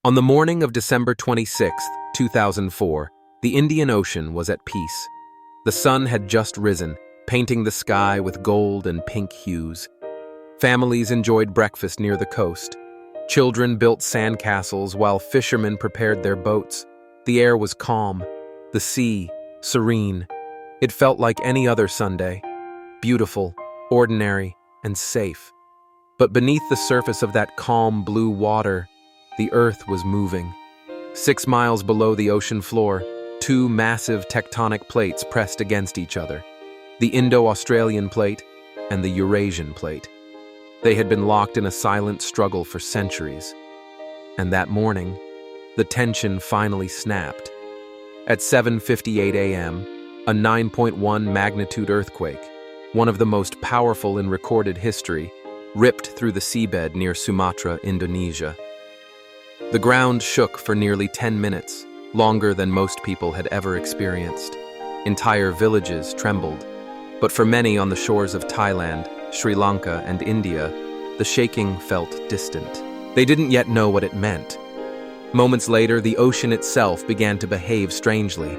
On the morning of December 26, 2004, the Indian Ocean was at peace. The sun had just risen, painting the sky with gold and pink hues. Families enjoyed breakfast near the coast. Children built sandcastles while fishermen prepared their boats. The air was calm, the sea serene. It felt like any other Sunday, beautiful, ordinary, and safe. But beneath the surface of that calm blue water, the earth was moving. 6 miles below the ocean floor, two massive tectonic plates pressed against each other, the Indo-Australian plate and the Eurasian plate. They had been locked in a silent struggle for centuries. And that morning, the tension finally snapped. At 7:58 a.m., a 9.1 magnitude earthquake, one of the most powerful in recorded history, ripped through the seabed near Sumatra, Indonesia. The ground shook for nearly 10 minutes, longer than most people had ever experienced. Entire villages trembled. But for many on the shores of Thailand, Sri Lanka, and India, the shaking felt distant. They didn't yet know what it meant. Moments later, the ocean itself began to behave strangely.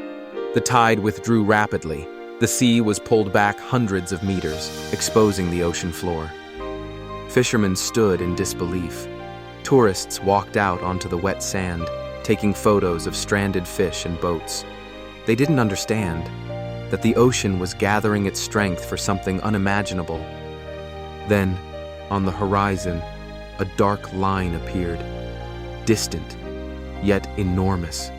The tide withdrew rapidly. The sea was pulled back hundreds of meters, exposing the ocean floor. Fishermen stood in disbelief. Tourists walked out onto the wet sand, taking photos of stranded fish and boats. They didn't understand that the ocean was gathering its strength for something unimaginable. Then, on the horizon, a dark line appeared, distant, yet enormous.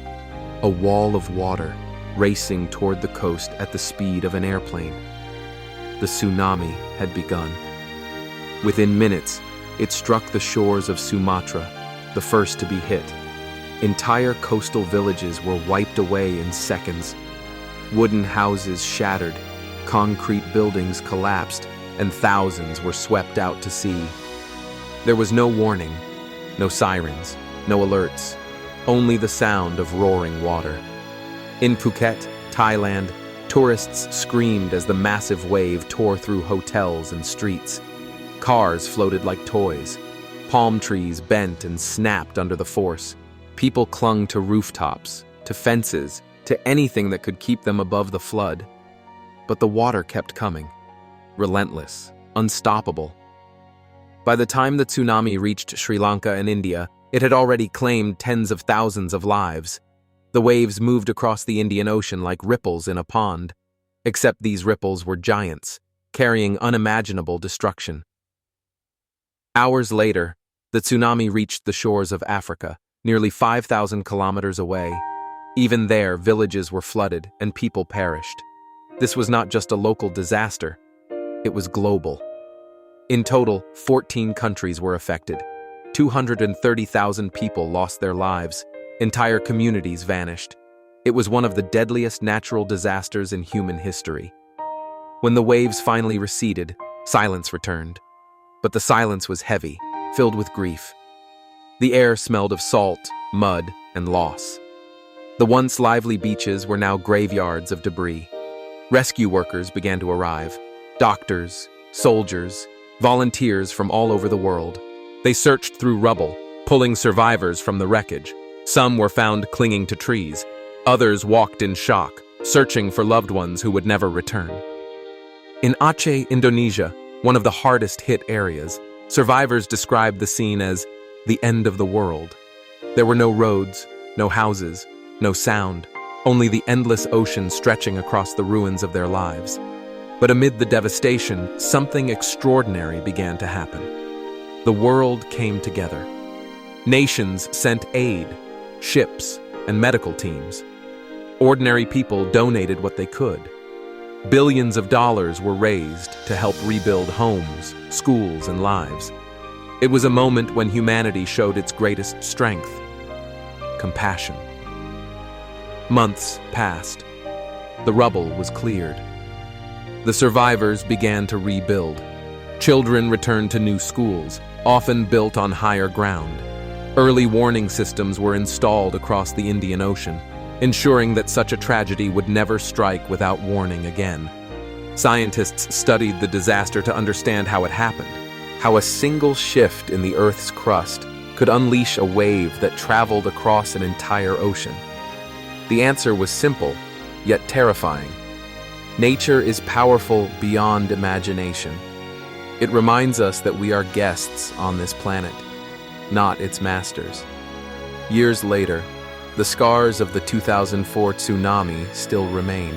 A wall of water racing toward the coast at the speed of an airplane. The tsunami had begun. Within minutes, it struck the shores of Sumatra, the first to be hit. Entire coastal villages were wiped away in seconds. Wooden houses shattered, concrete buildings collapsed, and thousands were swept out to sea. There was no warning, no sirens, no alerts, only the sound of roaring water. In Phuket, Thailand, tourists screamed as the massive wave tore through hotels and streets. Cars floated like toys. Palm trees bent and snapped under the force. People clung to rooftops, to fences, to anything that could keep them above the flood. But the water kept coming, relentless, unstoppable. By the time the tsunami reached Sri Lanka and India, it had already claimed tens of thousands of lives. The waves moved across the Indian Ocean like ripples in a pond, except these ripples were giants, carrying unimaginable destruction. Hours later, the tsunami reached the shores of Africa, nearly 5,000 kilometers away. Even there, villages were flooded and people perished. This was not just a local disaster, it was global. In total, 14 countries were affected. 230,000 people lost their lives. Entire communities vanished. It was one of the deadliest natural disasters in human history. When the waves finally receded, silence returned. But the silence was heavy, filled with grief. The air smelled of salt, mud, and loss. The once lively beaches were now graveyards of debris. Rescue workers began to arrive. Doctors, soldiers, volunteers from all over the world. They searched through rubble, pulling survivors from the wreckage. Some were found clinging to trees. Others walked in shock, searching for loved ones who would never return. In Aceh, Indonesia, one of the hardest-hit areas, survivors described the scene as the end of the world. There were no roads, no houses, no sound, only the endless ocean stretching across the ruins of their lives. But amid the devastation, something extraordinary began to happen. The world came together. Nations sent aid, ships, and medical teams. Ordinary people donated what they could. Billions of dollars were raised to help rebuild homes, schools, and lives. It was a moment when humanity showed its greatest strength: compassion. Months passed. The rubble was cleared. The survivors began to rebuild. Children returned to new schools, often built on higher ground. Early warning systems were installed across the Indian Ocean, ensuring that such a tragedy would never strike without warning again. Scientists studied the disaster to understand how it happened, how a single shift in the Earth's crust could unleash a wave that traveled across an entire ocean? The answer was simple, yet terrifying. Nature is powerful beyond imagination. It reminds us that we are guests on this planet, not its masters. Years later, the scars of the 2004 tsunami still remain.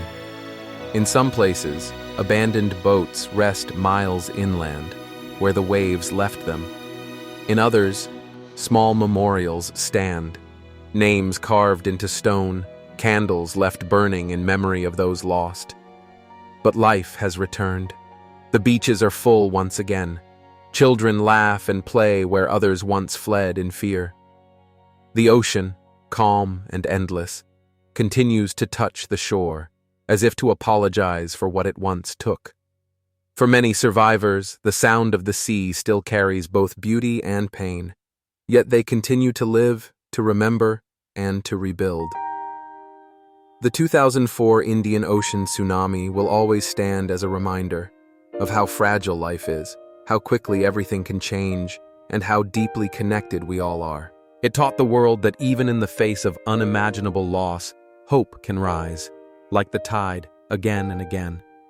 In some places, abandoned boats rest miles inland, where the waves left them. In others, small memorials stand, names carved into stone, candles left burning in memory of those lost. But life has returned. The beaches are full once again. Children laugh and play where others once fled in fear. The ocean, calm and endless, continues to touch the shore, as if to apologize for what it once took. For many survivors, the sound of the sea still carries both beauty and pain, yet they continue to live, to remember, and to rebuild. The 2004 Indian Ocean tsunami will always stand as a reminder of how fragile life is, how quickly everything can change, and how deeply connected we all are. It taught the world that even in the face of unimaginable loss, hope can rise, like the tide, again and again.